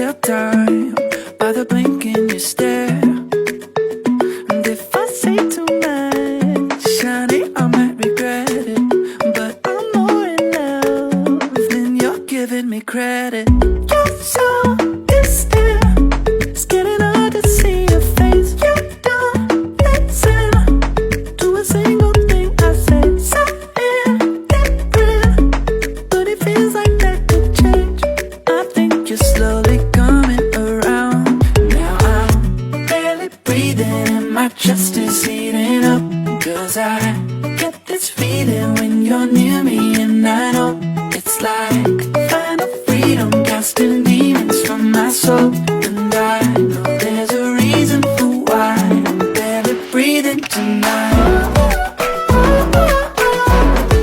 tell time by the blink in your stare. And if I say too much, honey, I might regret it. But I'm more in love than you're giving me credit. You're so distant, it's getting hard to see your face. You don't listen to a single thing I say. Something different, but it feels like that could change. I think you're slowly coming around. Now I'm barely breathing and my chest is heating up. Cause I get this feeling when you're near me, and I know it's like final freedom, casting demons from my soul. And I know there's a reason for why I'm barely breathing tonight.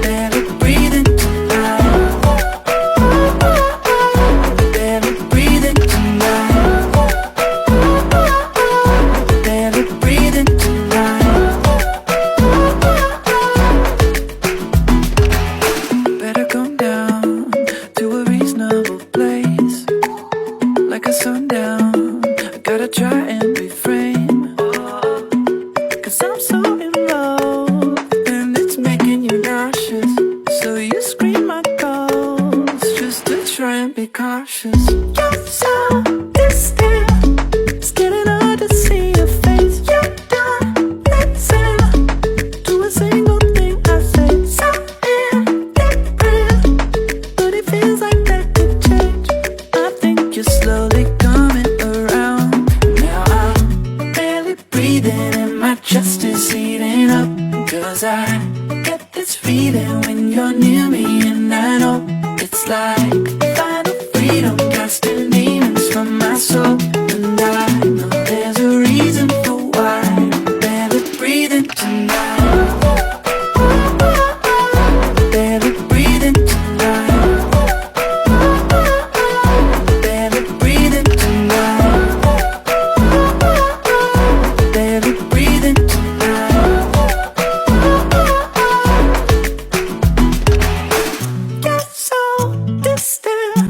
Barely breathing tonight. Barely breathing tonight. Barely breathing tonight. Better come down to a reasonable place, like a sundown. I gotta try and refrain, cause I'm so in love and it's making you nauseous. So you scream my calls just to try and be cautious. You're so distant, it's getting hard to see your face. You don't listen to a single thing I say. Something different, but it feels like that could change. I think you're slowly coming around. Now I'm barely breathing and my chest is heating up. Cause I get this feeling when you're near me, and I know it's like